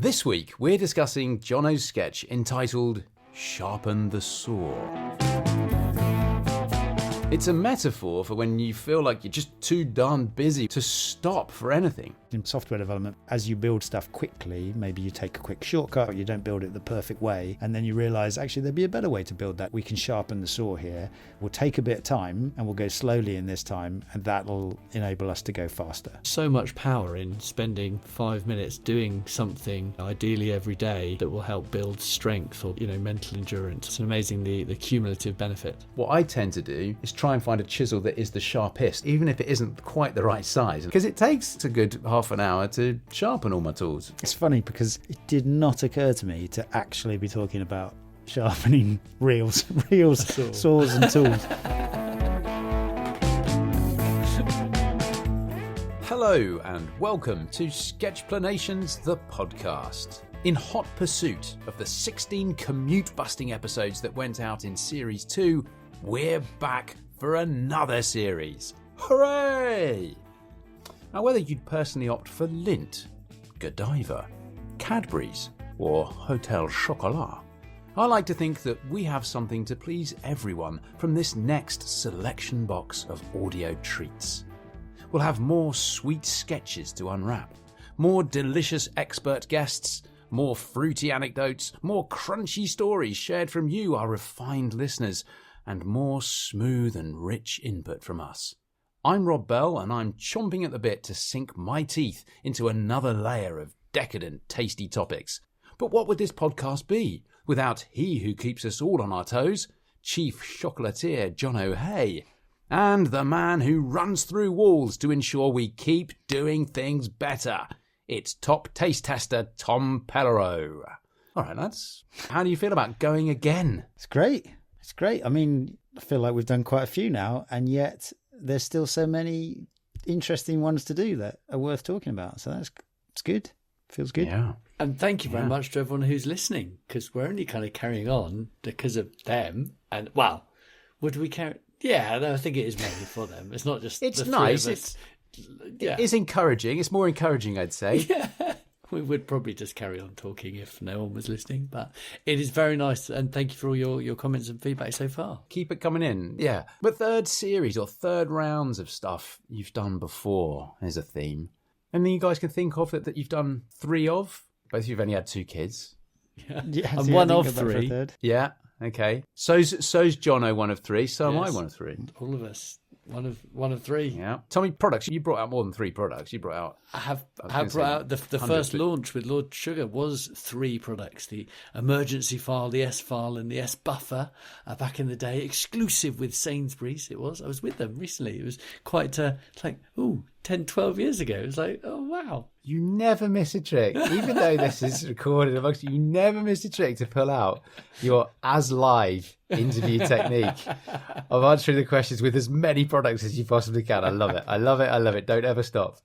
This week, we're discussing Jono's sketch entitled Sharpen the Saw. It's a metaphor for when you feel like you're just too darn busy to stop for anything. In software development, as you build stuff quickly, maybe you take a quick shortcut, or you don't build it the perfect way, and then you realize actually there'd be a better way to build that. We can sharpen the saw here. We'll take a bit of time and we'll go slowly in this time, and that'll enable us to go faster. So much power in spending 5 minutes doing something, ideally every day, that will help build strength or, mental endurance. It's amazing the cumulative benefit. What I tend to do is try and find a chisel that is the sharpest, even if it isn't quite the right size, because it takes a good half an hour to sharpen all my tools. It's funny because it did not occur to me to actually be talking about sharpening reels, saws and tools. Hello and welcome to Sketchplanations, the podcast. In hot pursuit of the 16 commute-busting episodes that went out in Series 2, we're back for another series. Hooray! Now, whether you'd personally opt for Lindt, Godiva, Cadbury's, or Hotel Chocolat, I like to think that we have something to please everyone from this next selection box of audio treats. We'll have more sweet sketches to unwrap, more delicious expert guests, more fruity anecdotes, more crunchy stories shared from you, our refined listeners, and more smooth and rich input from us. I'm Rob Bell, and I'm chomping at the bit to sink my teeth into another layer of decadent, tasty topics. But what would this podcast be without he who keeps us all on our toes, Chief Chocolatier Jono Hay, and the man who runs through walls to ensure we keep doing things better? It's top taste tester Tom Pellereau. All right, lads. How do you feel about going again? It's great. It's great. I mean, I feel like we've done quite a few now, and yet there's still so many interesting ones to do that are worth talking about. So it's good. Feels good. Yeah. And thank you very much to everyone who's listening, because we're only kind of carrying on because of them. And, would we carry... Yeah, no, I think it is mainly for them. It's not just It's the nice. three of us. It's encouraging. It's more encouraging, I'd say. Yeah. We would probably just carry on talking if no one was listening, but it is very nice, and thank you for all your comments and feedback so far. Keep it coming in, yeah. But third series or third rounds of stuff you've done before is a theme. Anything you guys can think of that you've done 3 of? Both of you've only had 2 kids. Yeah, I'm one of 3. Yeah, okay. So's Jono one of 3, so am I one of 3. All of us. One of 3. Yeah. Tommy, products. You brought out more than 3 products. You brought out... I have brought out the first launch with Lord Sugar was 3 products. The emergency file, the S file and the S buffer back in the day. Exclusive with Sainsbury's it was. I was with them recently. It was quite 10, 12 years ago. It was like, oh, wow. You never miss a trick. Even though this is recorded amongst you never miss a trick to pull out your as live interview technique of answering the questions with as many products as you possibly can. I love it. I love it. I love it. Don't ever stop.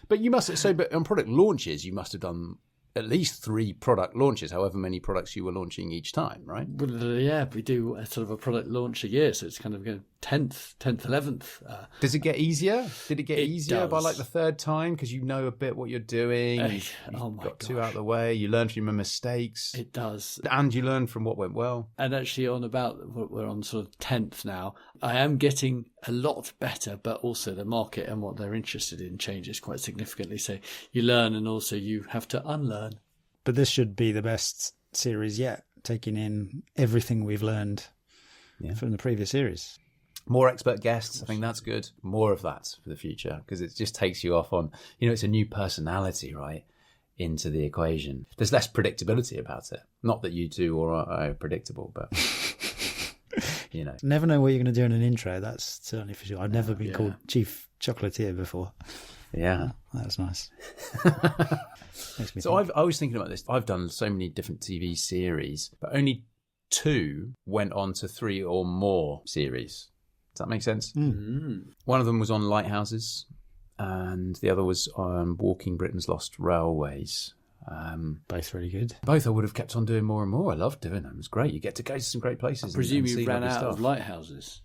But you must... but on product launches, you must have done at least 3 product launches, however many products you were launching each time, right? Well, yeah, we do a sort of a product launch a year, so it's kind of 10th, 11th. Does it get easier? Did it get easier by like the 3rd time because you know a bit what you're doing? You've got 2 out of the way. You learn from your mistakes. It does. And you learn from what went well. And actually we're on sort of 10th now. I am getting a lot better, but also the market and what they're interested in changes quite significantly. So you learn and also you have to unlearn. But this should be the best series yet, taking in everything we've learned from the previous series. More expert guests. I think that's good. More of that for the future, because it just takes you off on, it's a new personality, right, into the equation. There's less predictability about it. Not that you two are predictable, but... Never know what you're going to do in an intro, that's certainly for sure. I've never been called Chief Chocolatier before. Yeah. That was nice. So I was thinking about this. I've done so many different TV series, but only 2 went on to 3 or more series. Does that make sense? Mm. One of them was on lighthouses, and the other was on Walking Britain's Lost Railways. Both really good. Both I would have kept on doing more and more. I loved doing them. It was great. You get to go to some great places. I presume you ran out stuff. of lighthouses.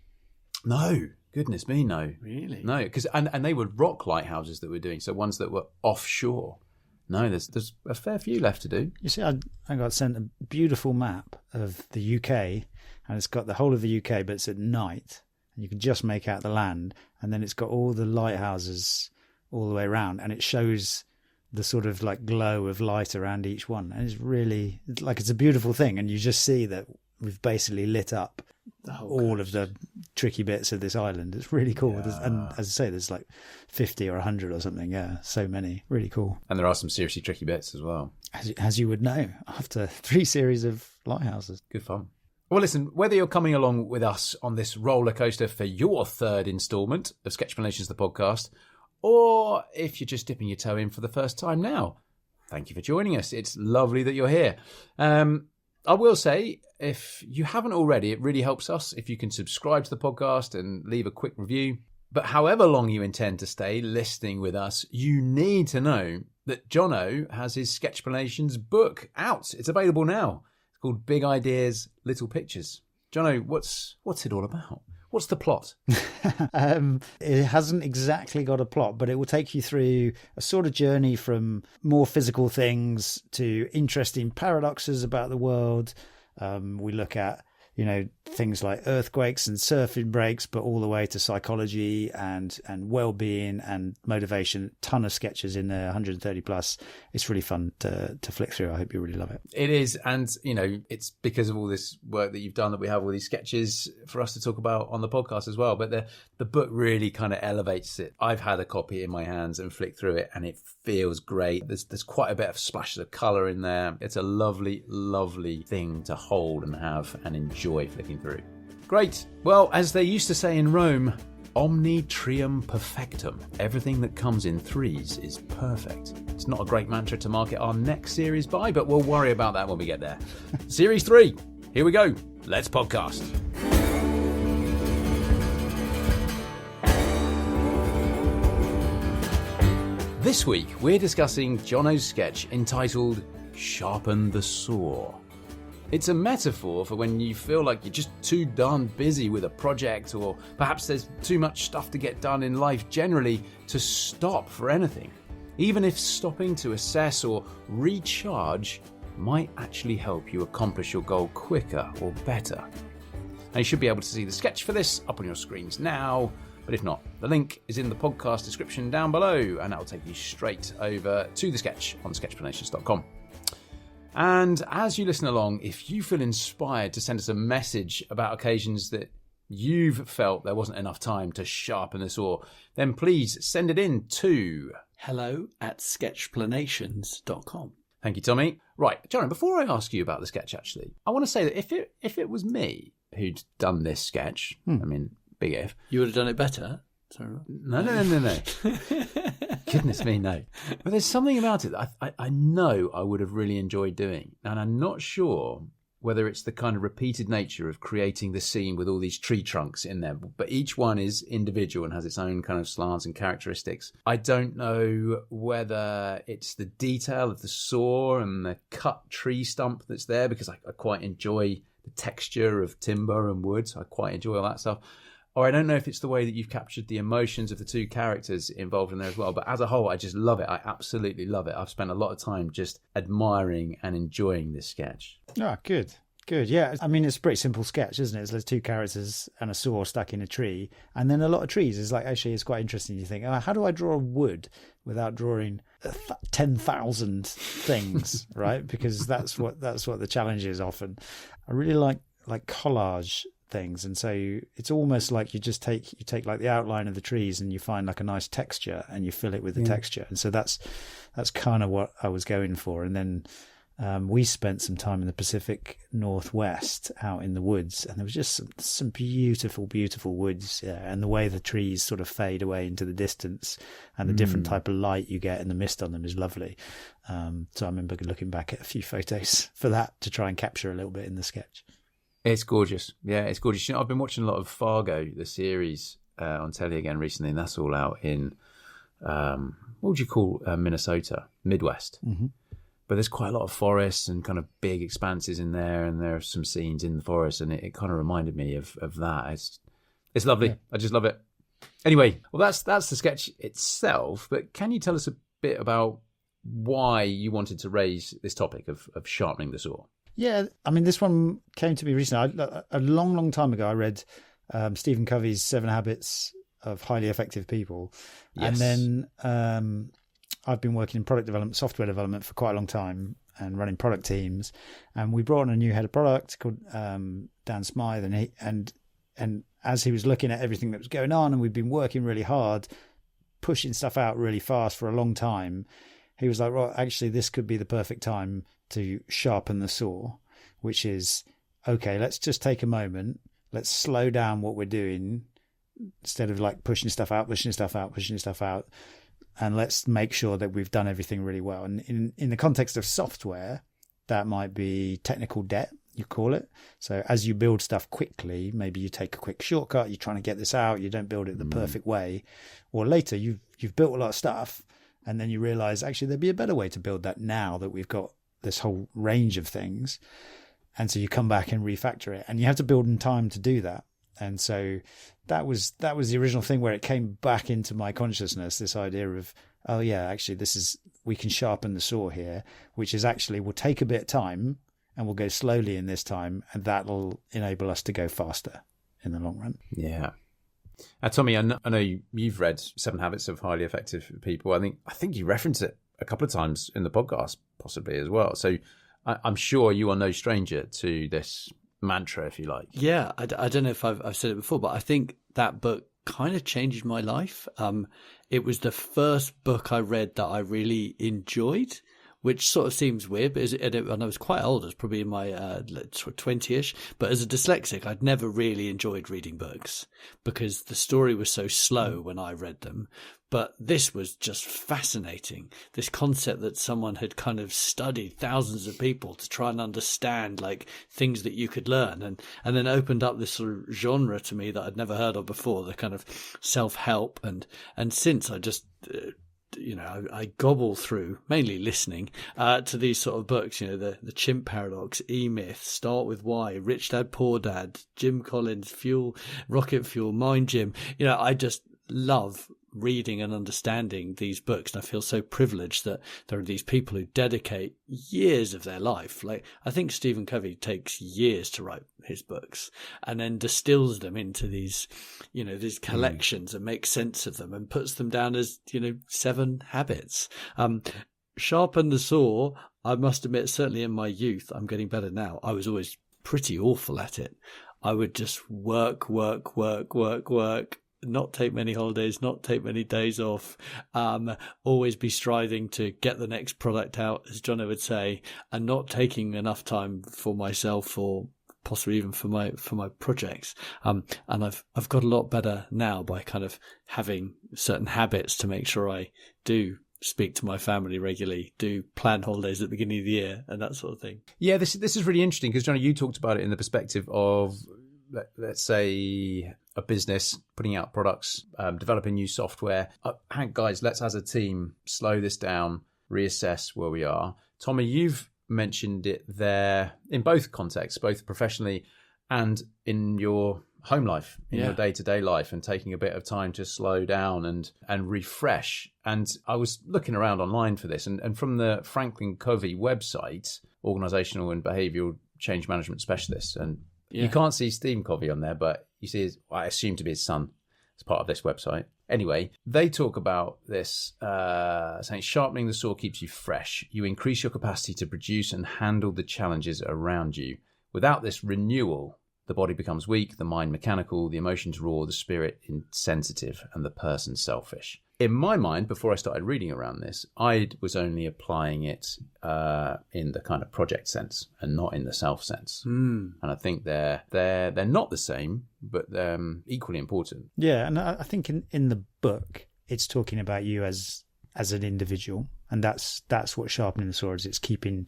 No, goodness me, no. Really? No, because and they were rock lighthouses that we're doing, so ones that were offshore. No, there's a fair few left to do. You see, I got sent a beautiful map of the UK, and it's got the whole of the UK, but it's at night, and you can just make out the land, and then it's got all the lighthouses all the way around, and it shows the sort of like glow of light around each one, and it's a beautiful thing, and you just see that we've basically lit up all of the tricky bits of this island. It's really cool. Yeah. And as I say, there's like 50 or 100 or something. Yeah, so many. Really cool. And there are some seriously tricky bits as well. As you would know, after 3 series of lighthouses. Good fun. Well, listen, whether you're coming along with us on this roller coaster for your 3rd instalment of Sketchplanations, the podcast, or if you're just dipping your toe in for the first time now, thank you for joining us. It's lovely that you're here. I will say, if you haven't already, it really helps us if you can subscribe to the podcast and leave a quick review. But however long you intend to stay listening with us, you need to know that Jono has his Sketchplanations book out. It's available now. It's called Big Ideas, Little Pictures. Jono, what's it all about? What's the plot? It hasn't exactly got a plot, but it will take you through a sort of journey from more physical things to interesting paradoxes about the world. We look at, things like earthquakes and surfing breaks, but all the way to psychology and well-being and motivation. Ton of sketches in there, 130 plus. It's really fun to flick through. I hope you really love it. It is. And, it's because of all this work that you've done that we have all these sketches for us to talk about on the podcast as well. But the book really kind of elevates it. I've had a copy in my hands and flicked through it, and it feels great. There's quite a bit of splashes of colour in there. It's a lovely, lovely thing to hold and have and enjoy flicking through. Great. Well, as they used to say in Rome, omni trium perfectum. Everything that comes in threes is perfect. It's not a great mantra to market our next series by, but we'll worry about that when we get there. Series 3. Here we go. Let's podcast. This week, we're discussing Jono's sketch entitled Sharpen the Saw. It's a metaphor for when you feel like you're just too darn busy with a project, or perhaps there's too much stuff to get done in life generally to stop for anything, even if stopping to assess or recharge might actually help you accomplish your goal quicker or better. And you should be able to see the sketch for this up on your screens now, but if not, the link is in the podcast description down below, and that'll take you straight over to the sketch on sketchplanations.com. And as you listen along, if you feel inspired to send us a message about occasions that you've felt there wasn't enough time to sharpen the saw, then please send it in to hello@sketchplanations.com. Thank you, Tommy. Right, Jono, before I ask you about the sketch, actually, I want to say that if it was me who'd done this sketch, I mean, big if. You would have done it better? Sorry. No. Goodness me, no. But there's something about it that I know I would have really enjoyed doing. And I'm not sure whether it's the kind of repeated nature of creating the scene with all these tree trunks in there. But each one is individual and has its own kind of slants and characteristics. I don't know whether it's the detail of the saw and the cut tree stump that's there, because I quite enjoy the texture of timber and wood. I quite enjoy all that stuff. Or I don't know if it's the way that you've captured the emotions of the two characters involved in there as well. But as a whole, I just love it. I absolutely love it. I've spent a lot of time just admiring and enjoying this sketch. Ah, good. Yeah, I mean, it's a pretty simple sketch, isn't it? It's there's 2 characters and a saw stuck in a tree. And then a lot of trees. It's like, actually, it's quite interesting. You think, how do I draw wood without drawing 10,000 things, right? Because that's what the challenge is often. I really like collage things, and so it's almost like you take like the outline of the trees and you find like a nice texture and you fill it with the texture, and so that's kind of what I was going for. And then we spent some time in the Pacific Northwest out in the woods, and there was just some beautiful woods, and the way the trees sort of fade away into the distance and the different type of light you get and the mist on them is lovely. So I remember looking back at a few photos for that to try and capture a little bit in the sketch. It's gorgeous. Yeah, it's gorgeous. I've been watching a lot of Fargo, the series, on telly again recently, and that's all out in, what would you call Minnesota? Midwest. Mm-hmm. But there's quite a lot of forests and kind of big expanses in there, and there are some scenes in the forest, and it kind of reminded me of that. It's lovely. Yeah. I just love it. Anyway, well, that's the sketch itself, but can you tell us a bit about why you wanted to raise this topic of sharpening the saw. Yeah, I mean, this one came to me recently. A long time ago, I read Stephen Covey's 7 Habits of Highly Effective People. Yes. And then I've been working in product development, software development for quite a long time and running product teams. And we brought on a new head of product called Dan Smythe. And as he was looking at everything that was going on, and we'd been working really hard, pushing stuff out really fast for a long time, he was like, well, actually, this could be the perfect time to sharpen the saw, which is, okay, let's just take a moment. Let's slow down what we're doing instead of like pushing stuff out. And let's make sure that we've done everything really well. And in the context of software, that might be technical debt, you call it. So as you build stuff quickly, maybe you take a quick shortcut, you're trying to get this out, you don't build it the perfect way. Or later, you've built a lot of stuff, and then you realize, actually, there'd be a better way to build that now that we've got this whole range of things. And so you come back and refactor it, and you have to build in time to do that. And so that was the original thing where it came back into my consciousness, this idea of, oh yeah, actually we can sharpen the saw here, which is actually, we'll take a bit of time and we'll go slowly in this time, and that'll enable us to go faster in the long run. Yeah. Tommy, I know you've read 7 Habits of Highly Effective People. I think you referenced it a couple of times in the podcast, possibly as well. So I'm sure you are no stranger to this mantra, if you like. Yeah, I don't know if I've said it before, but I think that book kind of changed my life. It was the first book I read that I really enjoyed, which sort of seems weird, but and I was quite old. I was probably in my 20-ish. But as a dyslexic, I'd never really enjoyed reading books because the story was so slow when I read them. But this was just fascinating. This concept that someone had kind of studied thousands of people to try and understand like things that you could learn, and then opened up this sort of genre to me that I'd never heard of before, the kind of self-help. And since I just... I gobble through, mainly listening, to these sort of books, the Chimp Paradox, E-Myth, Start With Why, Rich Dad, Poor Dad, Jim Collins, Rocket Fuel, Mind Gym. I just love reading and understanding these books. And I feel so privileged that there are these people who dedicate years of their life. Like, I think Stephen Covey takes years to write his books and then distills them into these, these collections and makes sense of them and puts them down as, 7 habits. Sharpen the saw, I must admit, certainly in my youth, I'm getting better now. I was always pretty awful at it. I would just work, not take many holidays, not take many days off, always be striving to get the next product out, as Jono would say, and not taking enough time for myself or possibly even for my projects. And I've got a lot better now by kind of having certain habits to make sure I do speak to my family regularly, do plan holidays at the beginning of the year and that sort of thing. Yeah, this is really interesting because, Jono, you talked about it in the perspective of, let's say, a business putting out products, developing new software. Guys, let's as a team slow this down, reassess where we are. Tommy, you've mentioned it there in both contexts, both professionally and in your home life, in your day-to-day life, and taking a bit of time to slow down and refresh. And I was looking around online for this, and from the Stephen Covey website, organizational and behavioral change management specialist, and you can't see Stephen Covey on there, but you see I assume to be his son as part of this website. Anyway, they talk about this, saying sharpening the saw keeps you fresh. You increase your capacity to produce and handle the challenges around you. Without this renewal, the body becomes weak, the mind mechanical, the emotions raw, the spirit insensitive, and the person selfish. In my mind, before I started reading around this, I was only applying it in the kind of project sense and not in the self sense. And I think they're not the same, but they're equally important. Yeah, and I think in the book, it's talking about you as an individual, and that's what sharpening the saw is. It's keeping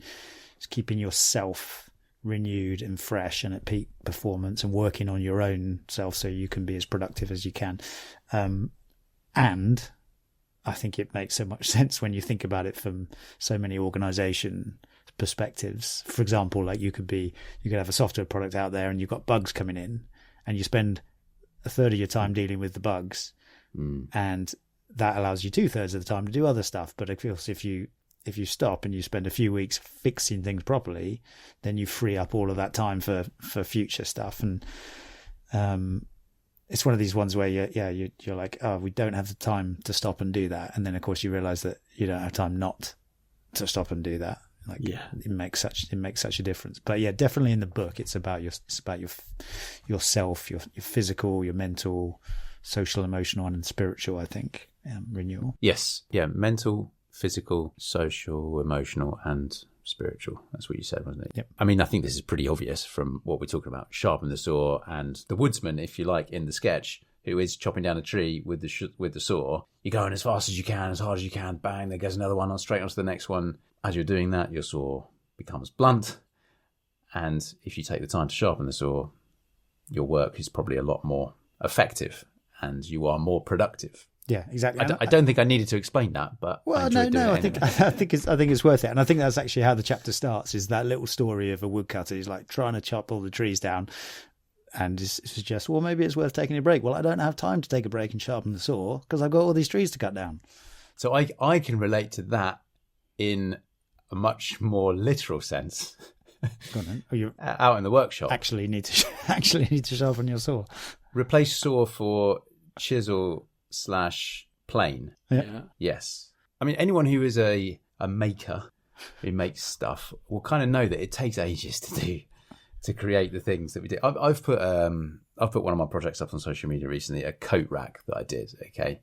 yourself renewed and fresh and at peak performance, and working on your own self so you can be as productive as you can. And I think it makes so much sense when you think about it from so many organization perspectives. For example, like you could have a software product out there and you've got bugs coming in, and you spend a third of your time dealing with the bugs, and that allows you 2/3 of the time to do other stuff. But of course, if you if you stop and you spend a few weeks fixing things properly, then you free up all of that time for future stuff. And it's one of these ones where you're like, oh, we don't have the time to stop and do that. And then of course you realize that you don't have time not to stop and do that. Like, it makes such a difference. But yeah, definitely in the book, it's about yourself, your physical, your mental, social, emotional, and spiritual, I think, renewal. Yes. Yeah. Mental, physical, social, emotional, and spiritual. That's what you said, wasn't it? Yep. I mean, I think this is pretty obvious from what we're talking about. Sharpen the saw, and the woodsman, if you like, in the sketch, who is chopping down a tree with the saw. You're going as fast as you can, as hard as you can. Bang! There goes another one on, straight onto the next one. As you're doing that, your saw becomes blunt, and if you take the time to sharpen the saw, your work is probably a lot more effective, and you are more productive. Yeah, exactly. I don't think I needed to explain that, but I think it's worth it, and I think that's actually how the chapter starts. Is that little story of a woodcutter who's like trying to chop all the trees down, and suggests, well, maybe it's worth taking a break. Well, I don't have time to take a break and sharpen the saw because I've got all these trees to cut down. So I can relate to that in a much more literal sense. Go on then. Oh, you out in the workshop. Actually need to sharpen your saw. Replace saw for chisel/plane. Yeah. Yes. I mean, anyone who is a maker who makes stuff will kind of know that it takes ages to create the things that we do. I've put one of my projects up on social media recently, a coat rack that I did. Okay.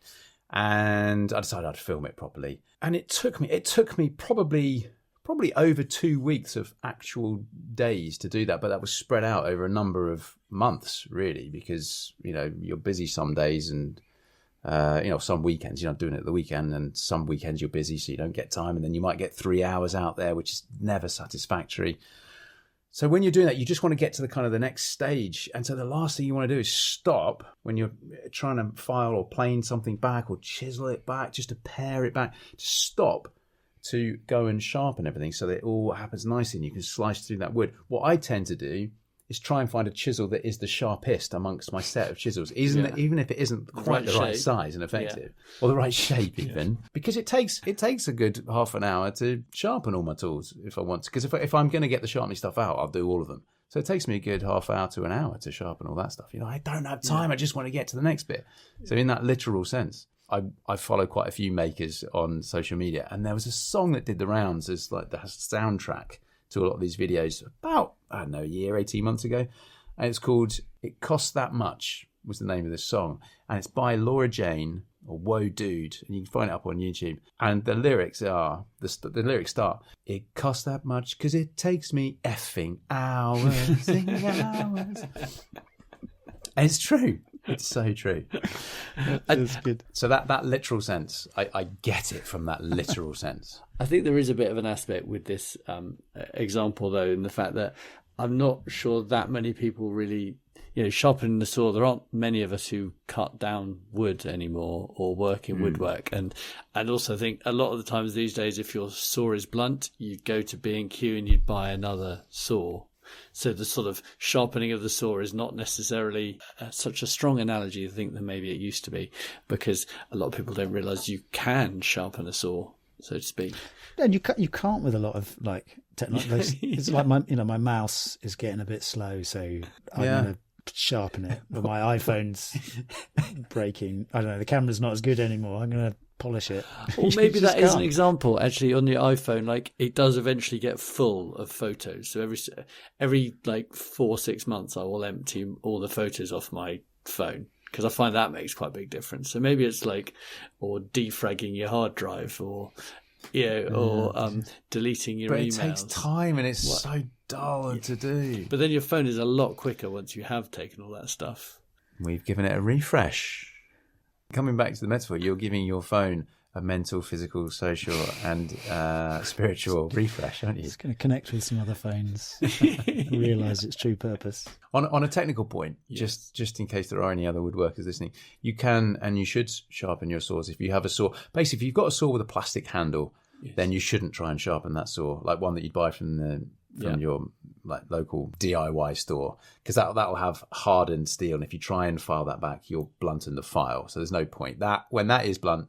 And I decided I'd film it properly. And it took me probably over 2 weeks of actual days to do that. But that was spread out over a number of months, really, because, you're busy some days and, some weekends you're not doing it at the weekend, and some weekends you're busy, so you don't get time. And then you might get 3 hours out there, which is never satisfactory. So when you're doing that, you just want to get to the next stage. And so the last thing you want to do is stop when you're trying to file or plane something back or chisel it back, just to pare it back, to stop to go and sharpen everything so that it all happens nicely and you can slice through that wood. What I tend to do is try and find a chisel that is the sharpest amongst my set of chisels, even if it isn't quite the right size and effective, or the right shape even, because it takes a good half an hour to sharpen all my tools if I want to. Because if I'm going to get the sharpening stuff out, I'll do all of them. So it takes me a good half hour to an hour to sharpen all that stuff. I don't have time. I just want to get to the next bit. So in that literal sense, I follow quite a few makers on social media, and there was a song that did the rounds as like the soundtrack to a lot of these videos about, I don't know, a year, 18 months ago. And it's called It Costs That Much, was the name of this song. And it's by Laura Jane, or Whoa Dude, and you can find it up on YouTube. And the lyrics are, the lyrics start, it costs that much because it takes me effing hours and hours. And it's true. It's so true. That's good. So that literal sense, I get it from that literal sense. I think there is a bit of an aspect with this example, though, in the fact that I'm not sure that many people really, sharpening the saw. There aren't many of us who cut down wood anymore or work in woodwork. And also think a lot of the times these days, if your saw is blunt, you'd go to B&Q and you'd buy another saw. So the sort of sharpening of the saw is not necessarily such a strong analogy, I think, than maybe it used to be, because a lot of people don't realise you can sharpen a saw, so to speak. And you can't with a lot of technology. It's like my mouse is getting a bit slow, so I'm going to sharpen it. But my iPhone's breaking. I don't know. The camera's not as good anymore. I'm going to polish it. Or maybe that is an example. Actually, on your iPhone, it does eventually get full of photos. So every 4-6 months, I will empty all the photos off my phone, because I find that makes quite a big difference. So maybe it's or defragging your hard drive, or deleting your emails. But it takes time, and it's so dull to do. But then your phone is a lot quicker once you have taken all that stuff. We've given it a refresh. Coming back to the metaphor, you're giving your phone a mental, physical, social, and spiritual refresh, aren't you? It's going to connect with some other phones and realise its true purpose. On a technical point, just in case there are any other woodworkers listening, you can and you should sharpen your saws if you have a saw. Basically, if you've got a saw with a plastic handle, then you shouldn't try and sharpen that saw, like one that you'd buy from your local DIY store, because that'll have hardened steel, and if you try and file that back, you'll blunten the file. So there's no point. When that is blunt,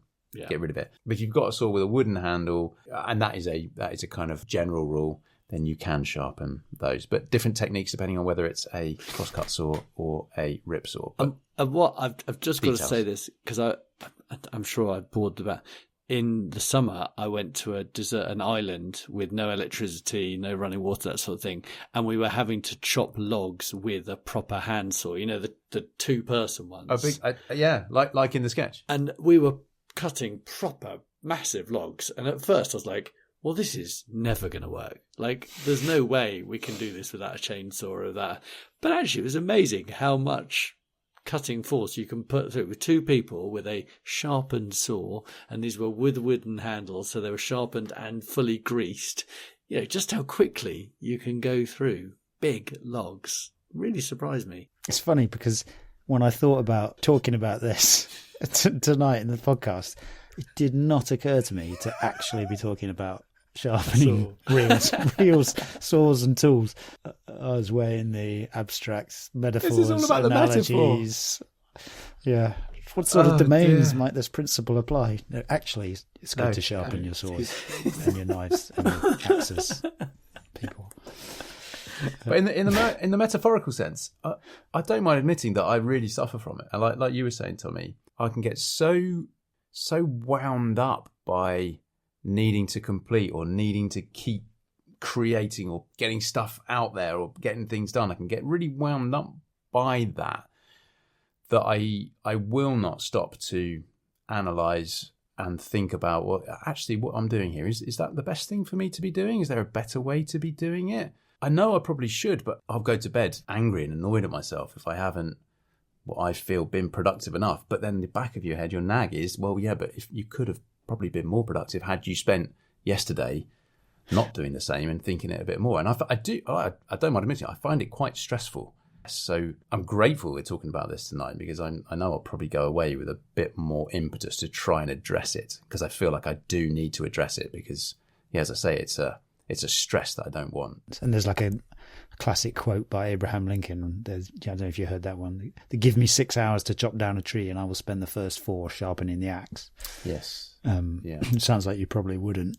get rid of it. But if you've got a saw with a wooden handle, and that is a kind of general rule, then you can sharpen those. But different techniques depending on whether it's a crosscut saw or a rip saw. And what I've just got to say this, because I'm sure I bored about. In the summer, I went to an island with no electricity, no running water, that sort of thing. And we were having to chop logs with a proper handsaw, the two-person ones. Like in the sketch. And we were cutting proper massive logs. And at first I was like, well, this is never going to work. Like, there's no way we can do this without a chainsaw or that. But actually, it was amazing how much cutting force you can put through with two people with a sharpened saw, and these were with wooden handles, so they were sharpened and fully greased. Just how quickly you can go through big logs really surprised me. It's funny because when I thought about talking about this tonight in the podcast, it did not occur to me to actually be talking about sharpening reels, saws and tools. I was way in the abstract metaphors, this is all about analogies. Yeah. What sort of domains might this principle apply? No, actually, it's good to sharpen your swords and your knives and your axes, people. But in the metaphorical sense, I don't mind admitting that I really suffer from it. And like you were saying, Tommy, I can get so wound up by needing to complete or needing to keep creating or getting stuff out there or getting things done. I can get really wound up by that I will not stop to analyze and think about, well, actually what I'm doing here, is that the best thing for me to be doing? Is there a better way to be doing it? I know I probably should, but I'll go to bed angry and annoyed at myself if I haven't, what I feel, been productive enough. But then in the back of your head, your nag is, well, yeah, but if you could have probably been more productive had you spent yesterday not doing the same and thinking it a bit more. And I don't mind admitting, I find it quite stressful. So I'm grateful we're talking about this tonight, because I know I'll probably go away with a bit more impetus to try and address it, because I feel like I do need to address it, because, yeah, as I say, it's a stress that I don't want. And there's like a classic quote by Abraham Lincoln. I don't know if you heard that one. They give me 6 hours to chop down a tree and I will spend the first 4 sharpening the axe. Yes. It sounds like you probably wouldn't.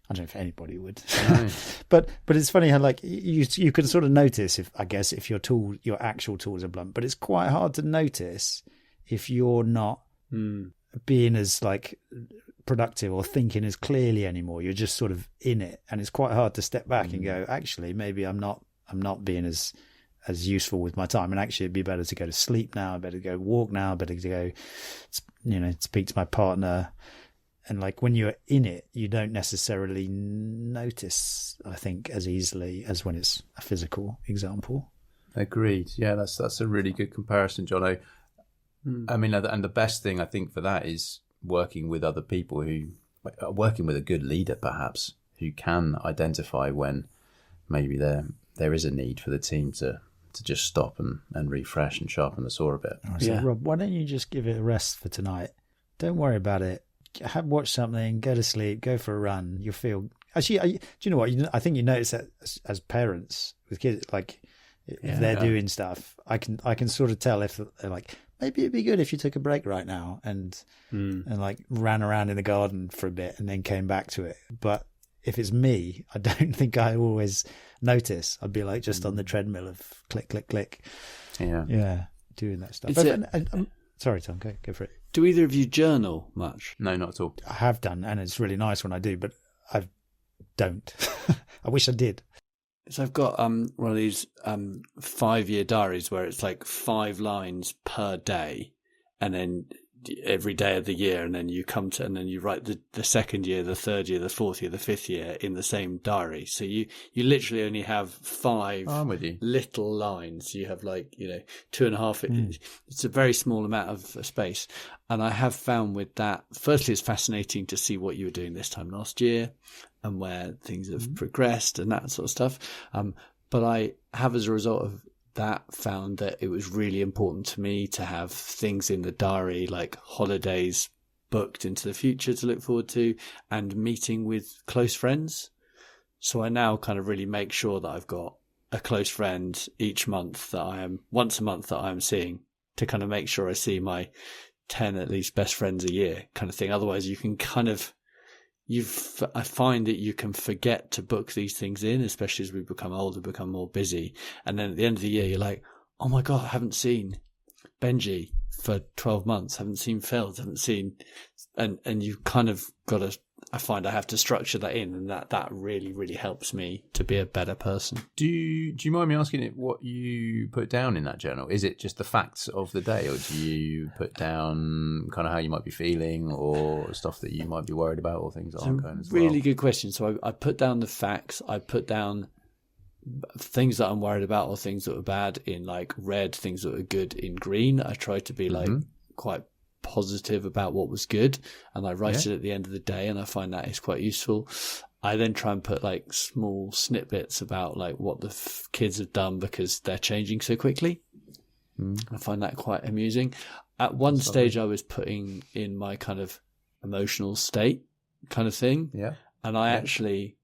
I don't know if anybody would. No. but it's funny how, like, you can sort of notice if your actual tools are blunt, but it's quite hard to notice if you're not being as like productive or thinking as clearly anymore. You're just sort of in it, and it's quite hard to step back and go, actually, maybe I'm not being as useful with my time, and actually it'd be better to go to sleep now, better to go walk now, better to go, speak to my partner. And like when you're in it, you don't necessarily notice, I think, as easily as when it's a physical example. Agreed. Yeah, that's a really good comparison, Jono. I mean, and the best thing I think for that is working with other people working with a good leader, perhaps, who can identify when maybe there is a need for the team to just stop and refresh and sharpen the saw a bit. So, Rob, why don't you just give it a rest for tonight? Don't worry about it. Watch something, go to sleep, go for a run. You'll feel. Actually, do you know what? I think you notice that as parents with kids, like if they're doing stuff, I can sort of tell if they're like, maybe it'd be good if you took a break right now and like ran around in the garden for a bit and then came back to it. But if it's me, I don't think I always notice. I'd be like just on the treadmill of click, click, click. Yeah, doing that stuff. Sorry, Tom, go for it. Do either of you journal much? No, not at all. I have done, and it's really nice when I do, but I don't. I wish I did. So I've got one of these 5-year diaries where it's like 5 lines per day, and then every day of the year, and then you and then you write the second year, the third year, the fourth year, the fifth year in the same diary. So you literally only have 5 little lines. You have 2.5. It's a very small amount of space. And I have found with that, firstly, it's fascinating to see what you were doing this time last year and where things have progressed and that sort of stuff. But I have, as a result of that, found that it was really important to me to have things in the diary like holidays booked into the future to look forward to and meeting with close friends. So I now kind of really make sure that I've got a close friend once a month that I am seeing, to kind of make sure I see my 10 at least best friends a year kind of thing. Otherwise you can kind of, I find that you can forget to book these things in, especially as we become older, become more busy. And then at the end of the year, you're like, oh my God, I haven't seen Benji for 12 months, haven't seen Phil, haven't seen, and you kind of got to, I find I have to structure that in, and that really, really helps me to be a better person. Do you mind me asking it what you put down in that journal? Is it just the facts of the day, or do you put down kind of how you might be feeling, or stuff that you might be worried about, or things that aren't going as well? Really good question. So I put down the facts. I put down things that I'm worried about, or things that are bad in like red, things that are good in green. I try to be like quite positive about what was good, and I write it at the end of the day, and I find that is quite useful. I then try and put like small snippets about like what the kids have done because they're changing so quickly. I find that quite amusing. At one stage I was putting in my kind of emotional state kind of thing, and I actually,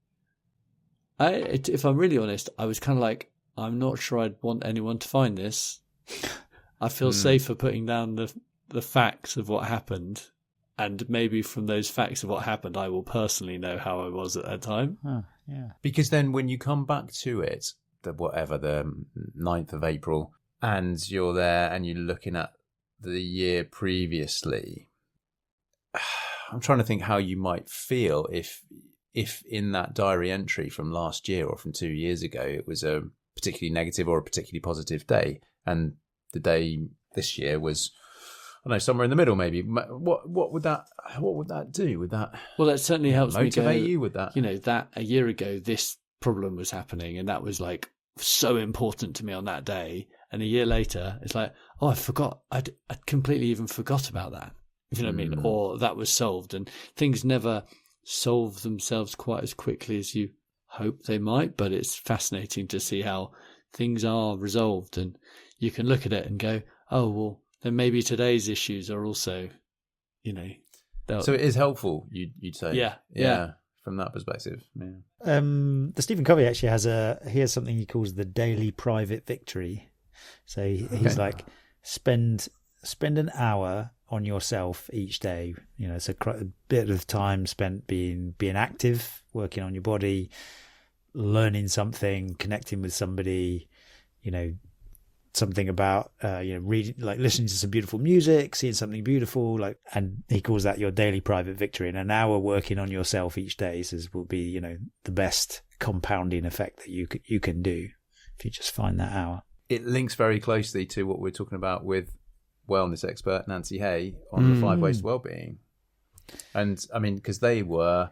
if I'm really honest, I was kind of like, I'm not sure I'd want anyone to find this. I feel safer putting down the facts of what happened, and maybe from those facts of what happened, I will personally know how I was at that time. Because then when you come back to it, the 9th of April, and you're there and you're looking at the year previously, I'm trying to think how you might feel if in that diary entry from last year or from 2 years ago, it was a particularly negative or a particularly positive day, and the day this year was, I don't know, somewhere in the middle maybe. What would that do? Would that, well, that certainly helps motivate me go, you with that? You know, that a year ago this problem was happening, and that was like so important to me on that day. And a year later, it's like, oh, I forgot. I'd completely even forgot about that. If you know what I mean? Or that was solved. And things never solve themselves quite as quickly as you hope they might. But it's fascinating to see how things are resolved. And you can look at it and go, oh, well, then maybe today's issues are also, you know. So it is helpful, you'd say? Yeah. From that perspective. Yeah. The Stephen Covey actually has something he calls the daily private victory. So he's like, spend an hour on yourself each day. You know, it's a bit of time spent being active, working on your body, learning something, connecting with somebody, you know, something about reading, like listening to some beautiful music, seeing something beautiful, like, and he calls that your daily private victory. And an hour working on yourself each day will be, you know, the best compounding effect that you can do if you just find that hour. It links very closely to what we're talking about with wellness expert Nancy Hay on the 5 ways to wellbeing. And I mean, because they were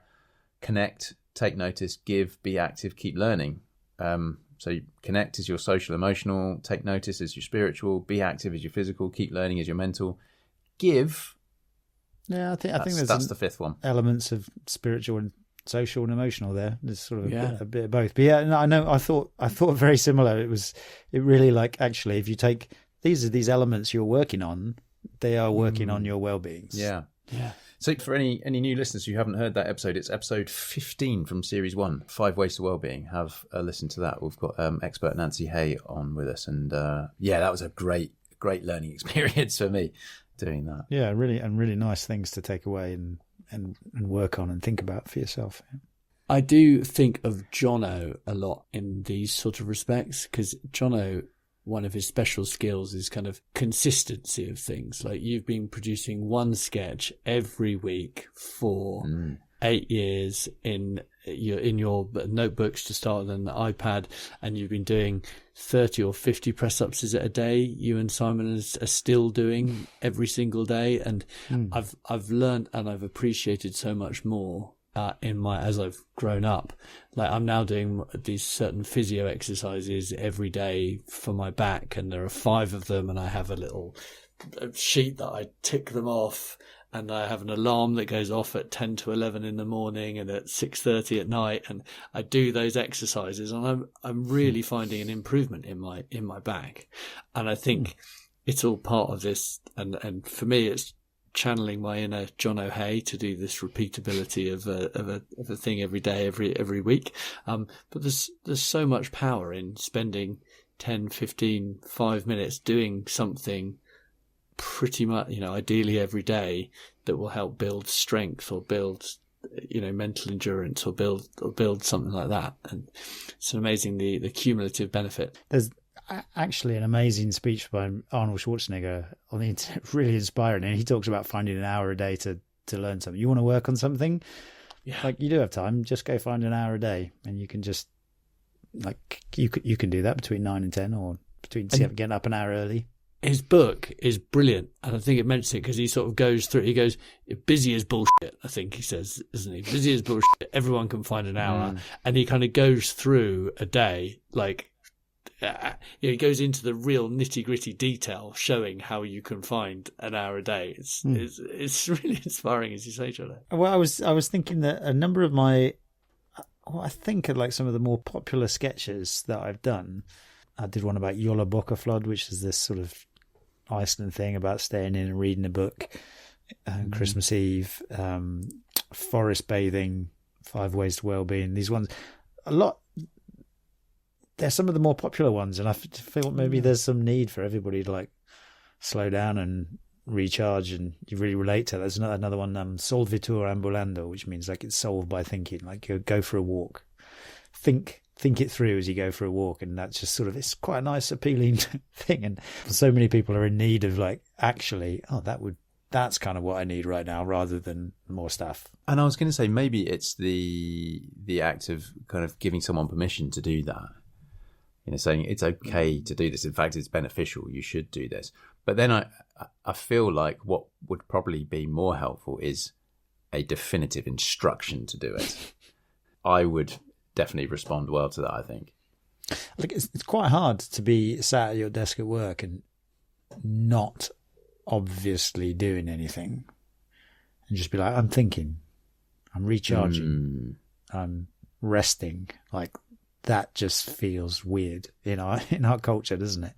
connect, take notice, give, be active, keep learning. So connect is your social, emotional, take notice is your spiritual, be active is your physical, keep learning is your mental, give. Yeah, I think that's the fifth one. Elements of spiritual and social and emotional there. There's sort of a bit of both. But yeah, no, I know. I thought very similar. It really, like, actually, if you take these elements you're working on, they are working on your well-being. Yeah. So for any new listeners who haven't heard that episode, it's episode 15 from series 1, 5 ways to wellbeing. Have a listen to that. We've got expert Nancy Hay on with us, and that was a great learning experience for me doing that. Yeah, really nice things to take away and work on and think about for yourself. I do think of Jono a lot in these sort of respects, because Jono, one of his special skills is kind of consistency of things. Like, you've been producing one sketch every week for 8 years in your notebooks to start with, on the iPad, and you've been doing 30 or 50 press-ups is it a day you and Simon are still doing every single day. And I've learned and I've appreciated so much more as I've grown up. Like, I'm now doing these certain physio exercises every day for my back, and there are 5 of them, and I have a little sheet that I tick them off, and I have an alarm that goes off at 10 to 11 in the morning and at 6:30 at night, and I do those exercises, and I'm really finding an improvement in my back. And I think it's all part of this, and for me it's channeling my inner Jono Hay to do this repeatability of a thing every day, every week. But there's so much power in spending 10, 15, 5 minutes doing something pretty much, ideally every day, that will help build strength or build, mental endurance or build something like that. And it's amazing the cumulative benefit. There's actually an amazing speech by Arnold Schwarzenegger on the internet, really inspiring. And he talks about finding an hour a day to learn something. You want to work on something? Yeah. Like, you do have time, just go find an hour a day, and you can just, like, you can do that between 9 and 10, or between getting up an hour early. His book is brilliant, and I think it mentions it because he sort of goes through. He goes, busy as bullshit, I think he says, isn't he? Busy as bullshit. Everyone can find an hour, and he kind of goes through a day, like, he goes into the real nitty gritty detail, showing how you can find an hour a day. It's really inspiring, as you say, Jono. Well, I was thinking that a number of I think of like some of the more popular sketches that I've done. I did one about Yola Flood, which is this sort of Iceland thing about staying in and reading a book, Christmas Eve, forest bathing, 5 Ways to Wellbeing. These ones, a lot. They're some of the more popular ones, and I feel maybe there's some need for everybody to like slow down and recharge, and you really relate to that. There's another one, Solvitur Ambulando, which means like it's solved by thinking. Like, you go for a walk, think it through as you go for a walk, and that's just sort of, it's quite a nice, appealing thing. And so many people are in need of like, actually, that's kind of what I need right now, rather than more stuff. And I was going to say, maybe it's the act of kind of giving someone permission to do that. Saying it's okay to do this. In fact, it's beneficial. You should do this. But then I feel like what would probably be more helpful is a definitive instruction to do it. I would definitely respond well to that, I think. Like, it's quite hard to be sat at your desk at work and not obviously doing anything, and just be like, I'm thinking, I'm recharging, I'm resting. Like, that just feels weird in our culture, doesn't it?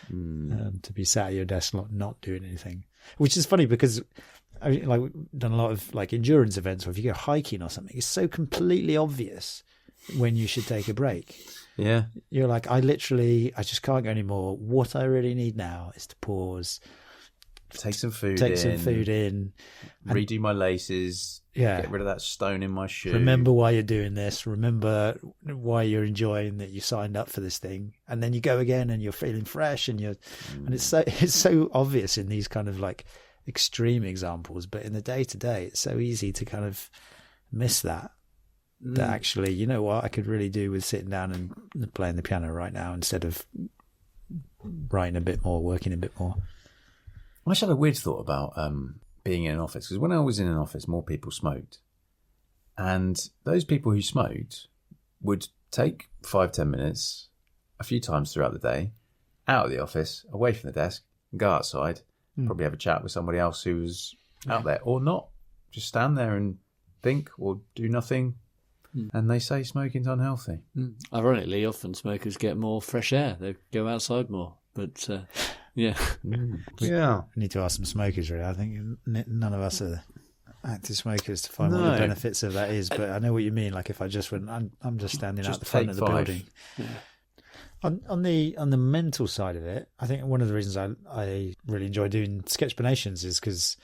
To be sat at your desk not doing anything, which is funny because we've done a lot of like endurance events, or if you go hiking or something, it's so completely obvious when you should take a break. Yeah, you're like, I just can't go anymore. What I really need now is to pause, take some food in, redo my laces, get rid of that stone in my shoe. Remember why you're doing this. Remember why you're enjoying that you signed up for this thing, and then you go again, and you're feeling fresh, and and it's so obvious in these kind of like extreme examples, but in the day to day, it's so easy to kind of miss that. That actually, you know what, I could really do with sitting down and playing the piano right now instead of writing a bit more, working a bit more. I actually had a weird thought about being in an office, because when I was in an office, more people smoked. And those people who smoked would take 5-10 minutes a few times throughout the day, out of the office, away from the desk, and go outside, probably have a chat with somebody else who was out there, or not. Just stand there and think or do nothing. And they say smoking's unhealthy. Ironically, often smokers get more fresh air. They go outside more. But, yeah. I need to ask some smokers, really. I think none of us are active smokers to find what the benefits of that is. But I know what you mean. Like, if I just went, I'm just standing out the front of the building. Yeah. On the mental side of it, I think one of the reasons I really enjoy doing Sketchplanations is because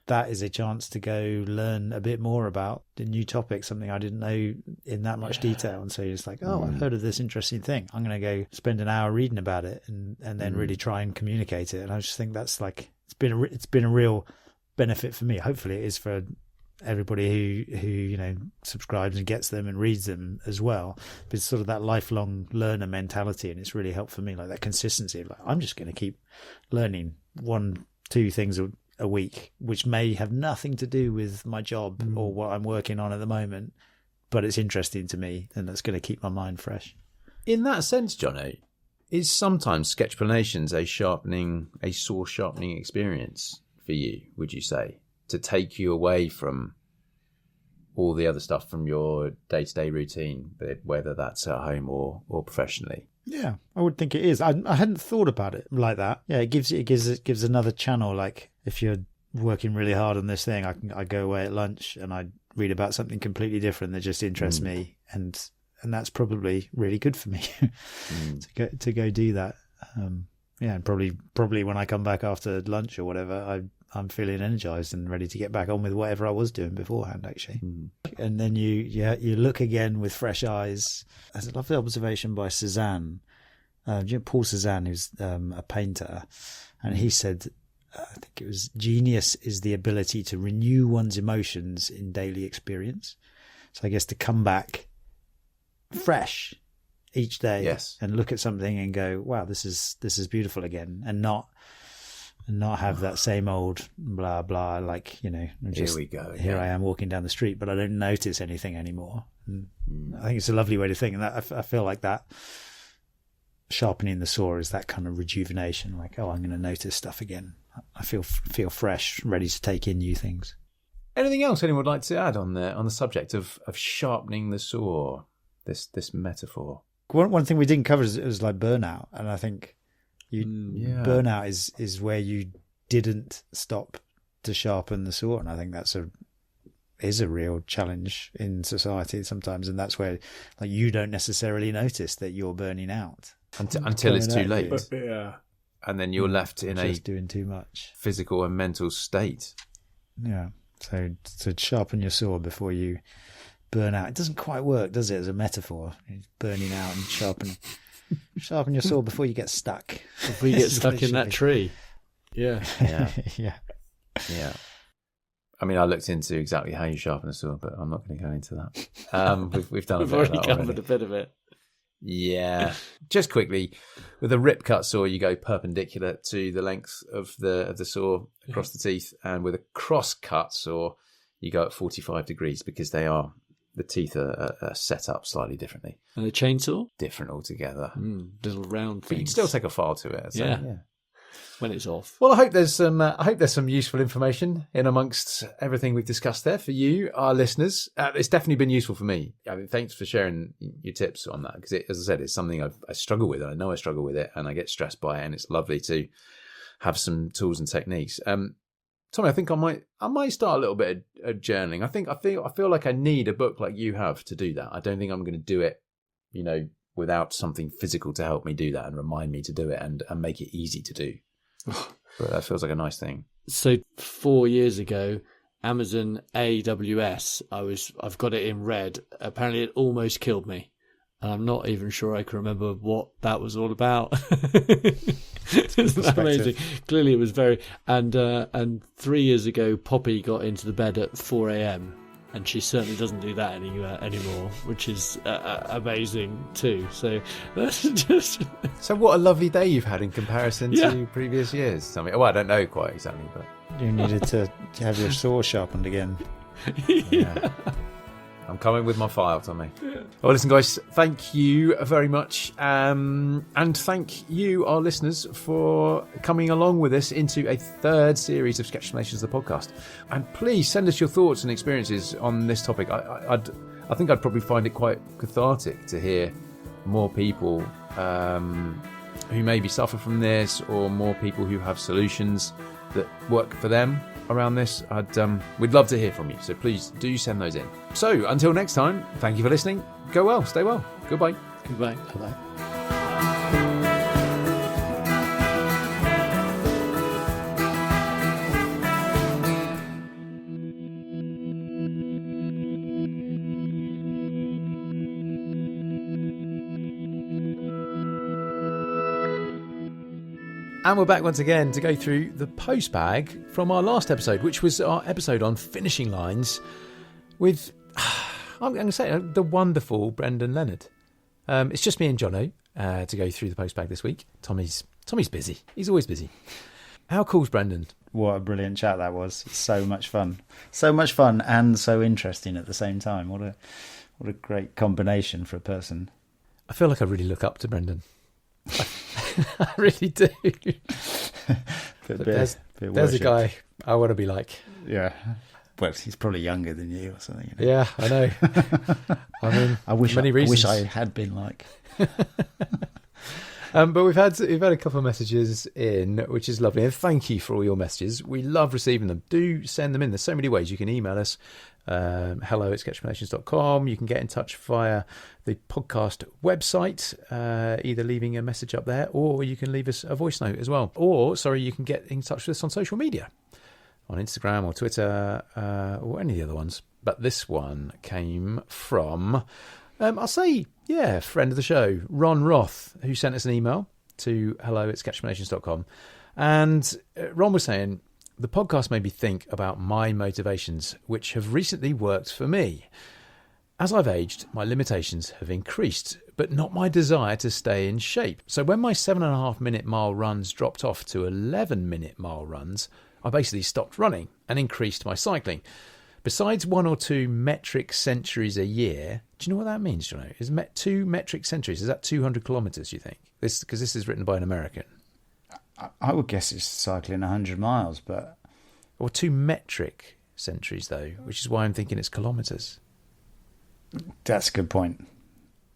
that is a chance to go learn a bit more about the new topic, something I didn't know in that much detail. And so you're just like, I've heard of this interesting thing. I'm going to go spend an hour reading about it and then really try and communicate it. And I just think that's like, it's been a real benefit for me. Hopefully it is for everybody who subscribes and gets them and reads them as well. But it's sort of that lifelong learner mentality, and it's really helped for me, like that consistency of like, I'm just going to keep learning 1-2 things a week, which may have nothing to do with my job or what I'm working on at the moment, but it's interesting to me, and that's going to keep my mind fresh. In that sense, Jono, is sometimes Sketchplanations a saw sharpening experience for you, would you say, to take you away from all the other stuff from your day-to-day routine, whether that's at home or professionally? Yeah, I would think it is. I hadn't thought about it like that. Yeah, it gives another channel. Like, if you're working really hard on this thing, I go away at lunch and I read about something completely different that just interests me, and that's probably really good for me to go do that. Yeah, and probably when I come back after lunch or whatever, I'm feeling energized and ready to get back on with whatever I was doing beforehand, actually. And then you look again with fresh eyes. There's a lovely observation by Cézanne, Paul Cézanne, who's a painter, and he said, I think it was, genius is the ability to renew one's emotions in daily experience. So I guess to come back fresh each day, yes, and look at something and go, wow, this is beautiful again, and not have that same old blah blah, like, just, here we go again. Here I am walking down the street, but I don't notice anything anymore. And I think it's a lovely way to think, and that I feel like that sharpening the saw is that kind of rejuvenation, like, oh, I'm going to notice stuff again. I feel fresh, ready to take in new things. Anything else anyone would like to add on the subject of sharpening the saw, this metaphor? One thing we didn't cover is like burnout, and I think burnout is where you didn't stop to sharpen the saw, and I think that's is a real challenge in society sometimes, and that's where, like, you don't necessarily notice that you're burning out until it's too late. Yeah, and then you're left in just doing too much physical and mental state. Yeah, so sharpen your saw before you burn out. It doesn't quite work, does it, as a metaphor? Burning out and sharpen your saw before you get stuck. Before you get stuck in that tree. Yeah. Yeah. I mean, I looked into exactly how you sharpen a saw, but I'm not going to go into that. We've done We've already covered a bit of it. Yeah. Just quickly, with a rip cut saw, you go perpendicular to the length of the saw across the teeth, and with a cross cut saw, you go at 45 degrees because the teeth are set up slightly differently. And the chainsaw? Different altogether. Little round things. But you can still take a file to it. So, yeah. When it's off. Well, I hope there's some useful information in amongst everything we've discussed there for you, our listeners. It's definitely been useful for me. I mean, thanks for sharing your tips on that, because as I said, it's something I struggle with, and I know I struggle with it, and I get stressed by it, and it's lovely to have some tools and techniques. Tommy, I think I might start a little bit of journaling. I feel like I need a book like you have to do that. I don't think I'm going to do it, without something physical to help me do that and remind me to do it and make it easy to do. But that feels like a nice thing. So 4 years ago, Amazon AWS, I've got it in red. Apparently it almost killed me. And I'm not even sure I can remember what that was all about. Isn't that amazing? Clearly it was very... And 3 years ago, Poppy got into the bed at 4 a.m. And she certainly doesn't do that anymore, which is amazing too. So that's just... So what a lovely day you've had in comparison to previous years. Well, I don't know quite exactly, but... You needed to have your saw sharpened again. Yeah. I'm coming with my file, Tommy. Yeah. Well, listen, guys, thank you very much. And thank you, our listeners, for coming along with us into a third series of Sketch Explanations, the podcast. And please send us your thoughts and experiences on this topic. I think I'd probably find it quite cathartic to hear more people who maybe suffer from this, or more people who have solutions that work for them around this. We'd love to hear from you, so please do send those in. So until next time, thank you for listening. Go well, stay well. Goodbye. Goodbye. Bye-bye. And we're back once again to go through the post bag from our last episode, which was our episode on finishing lines with, I'm going to say, the wonderful Brendan Leonard. It's just me and Jono to go through the post bag this week. Tommy's busy. He's always busy. How cool's Brendan? What a brilliant chat that was. So much fun. So much fun and so interesting at the same time. What a great combination for a person. I feel like I really look up to Brendan. I really do. There's a guy I want to be like. Yeah. Well, he's probably younger than you or something. Yeah, I know. I mean, I wish I had been like. But we've had a couple of messages in, which is lovely, and thank you for all your messages. We love receiving them. Do send them in. There's so many ways you can email us. hello@sketchplanations.com. You can get in touch via the podcast website, either leaving a message up there, or you can leave us a voice note as well. Or, you can get in touch with us on social media, on Instagram or Twitter, or any of the other ones. But this one came from, I'll say, friend of the show, Ron Roth, who sent us an email to hello@sketchplanations.com. And Ron was saying, the podcast made me think about my motivations, which have recently worked for me. As I've aged, my limitations have increased, but not my desire to stay in shape. So when my 7.5-minute mile runs dropped off to 11-minute mile runs, I basically stopped running and increased my cycling. Besides 1 or 2 metric centuries a year, do you know what that means, Jono? Is 2 metric centuries, is that 200 kilometres, you think? Because this is written by an American. I would guess it's cycling 100 miles, but... Or 2 metric centuries, though, which is why I'm thinking it's kilometres. That's a good point.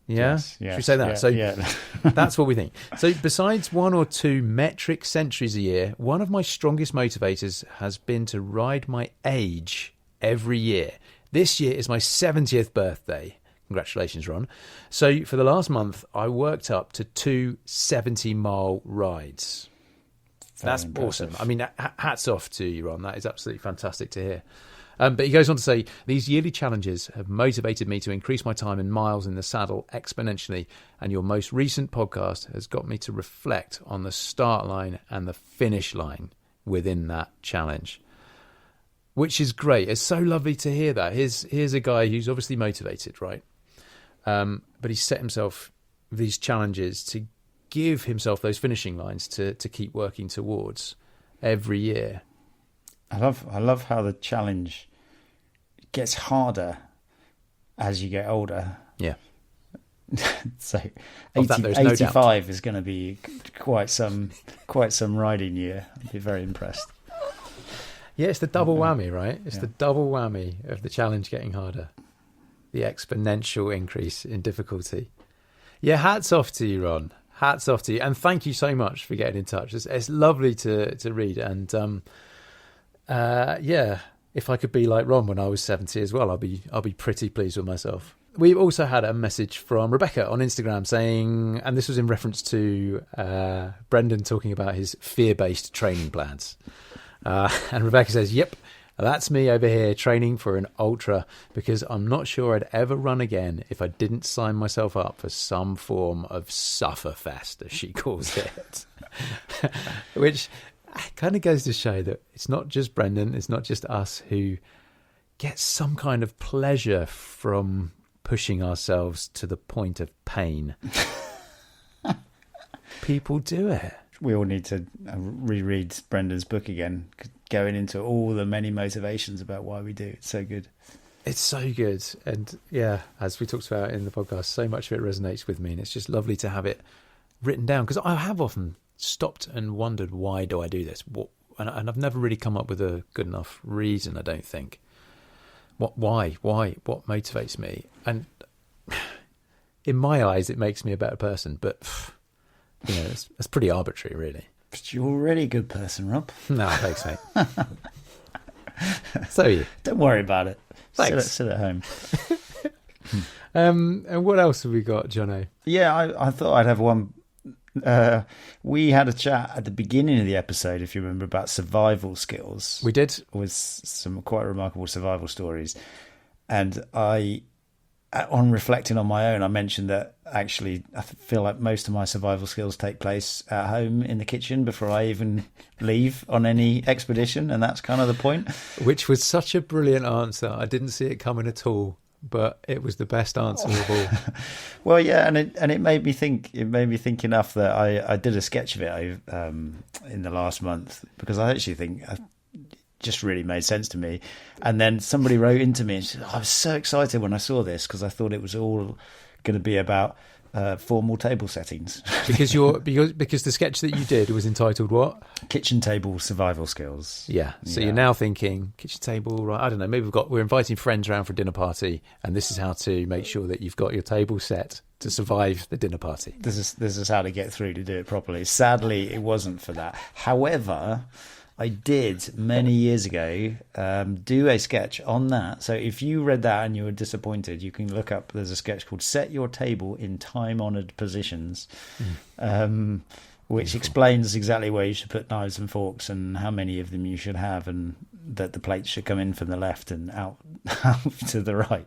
Yeah? Yes, Should we say that? Yeah. That's what we think. So besides 1 or 2 metric centuries a year, one of my strongest motivators has been to ride my age every year. This year is my 70th birthday. Congratulations, Ron. So for the last month, I worked up to 2 70-mile rides. That's awesome. I mean, hats off to you, Ron. That is absolutely fantastic to hear. But he goes on to say, these yearly challenges have motivated me to increase my time in miles in the saddle exponentially. And your most recent podcast has got me to reflect on the start line and the finish line within that challenge, which is great. It's so lovely to hear that. Here's a guy who's obviously motivated, right? But he's set himself these challenges to give himself those finishing lines to keep working towards every year. I love how the challenge gets harder as you get older. Yeah. So 85 is going to be quite some riding year. I'd be very impressed. Yeah, it's the double whammy, right? It's the double whammy of the challenge getting harder. The exponential increase in difficulty. Yeah, hats off to you, Ron. Hats off to you. And thank you so much for getting in touch. It's lovely to read. And if I could be like Ron when I was 70 as well, I'll be pretty pleased with myself. We've also had a message from Rebecca on Instagram saying, and this was in reference to Brendan talking about his fear-based training plans. And Rebecca says, yep, that's me over here training for an ultra because I'm not sure I'd ever run again if I didn't sign myself up for some form of sufferfest, as she calls it. Which kind of goes to show that it's not just Brendan, it's not just us who get some kind of pleasure from pushing ourselves to the point of pain. People do it. We all need to reread Brendan's book again, going into all the many motivations about why we do it. It's so good. It's so good. And yeah, as we talked about in the podcast, so much of it resonates with me. And it's just lovely to have it written down because I have often stopped and wondered, why do I do this? And I've never really come up with a good enough reason, I don't think. Why? What motivates me? And in my eyes, it makes me a better person. But, you know, it's pretty arbitrary, really. But you're already a good person, Rob. No, thanks, mate. So are you. Don't worry about it. Thanks. Sit at home. And what else have we got, Jono? Yeah, I thought I'd have one. We had a chat at the beginning of the episode, if you remember, about survival skills. We did. With some quite remarkable survival stories. And on reflecting on my own, I mentioned that actually I feel like most of my survival skills take place at home in the kitchen before I even leave on any expedition. And that's kind of the point. Which was such a brilliant answer. I didn't see it coming at all, but it was the best answer of all. Well, yeah, and it made me think. It made me think enough that I did a sketch of it in the last month because I actually think it just really made sense to me. And then somebody wrote into me and said, I was so excited when I saw this because I thought it was all going to be about formal table settings. Because the sketch that you did was entitled what? Kitchen table survival skills. Yeah. So you're now thinking kitchen table, right? I don't know. Maybe we're inviting friends around for a dinner party, and this is how to make sure that you've got your table set to survive the dinner party. This is how to get through to do it properly. Sadly, it wasn't for that. However, I did many years ago do a sketch on that. So if you read that and you were disappointed, you can look up, there's a sketch called Set Your Table in Time-Honoured Positions, which explains exactly where you should put knives and forks and how many of them you should have, and that the plates should come in from the left and out to the right,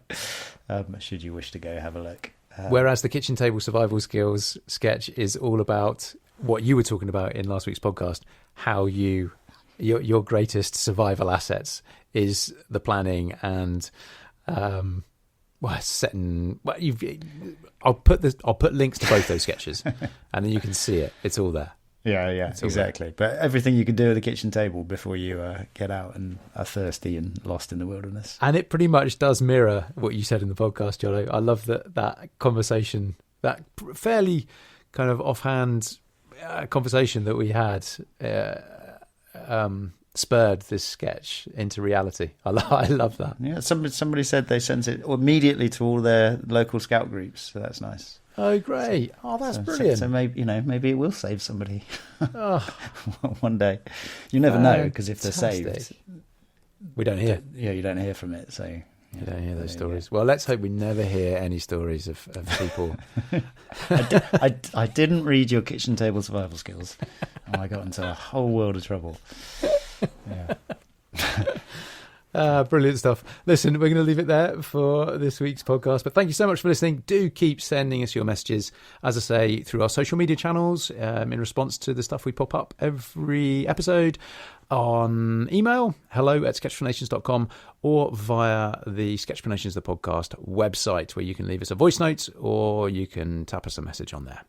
should you wish to go have a look. Whereas the kitchen table survival skills sketch is all about what you were talking about in last week's podcast, how your greatest survival assets is the planning and setting. Well, I'll put links to both those sketches, and then you can see it. It's all there. Yeah, exactly. There. But everything you can do at the kitchen table before you get out and are thirsty and lost in the wilderness. And it pretty much does mirror what you said in the podcast, Jono. I love that conversation, that fairly kind of offhand conversation that we had. Spurred this sketch into reality. I love that. Yeah, somebody said they sent it immediately to all their local scout groups, so that's nice. Oh, great! That's brilliant. So maybe it will save somebody one day. You never know, because if they're saved, we don't hear. Yeah, you don't hear from it. So you don't hear those stories. Well, let's hope we never hear any stories of people. I didn't read your kitchen table survival skills, and I got into a whole world of trouble. Yeah. Brilliant stuff. Listen, we're going to leave it there for this week's podcast, but thank you so much for listening. Do keep sending us your messages, as I say, through our social media channels, in response to the stuff we pop up every episode, on email, hello@sketchplanations.com, or via the Sketchplanations the podcast website, where you can leave us a voice note or you can tap us a message on there.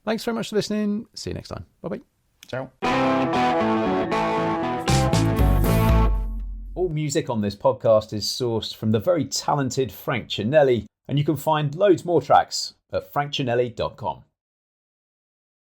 Thanks very much for listening. See you next time. Bye-bye. Ciao. All music on this podcast is sourced from the very talented Frank Cinelli, and you can find loads more tracks at frankcinelli.com.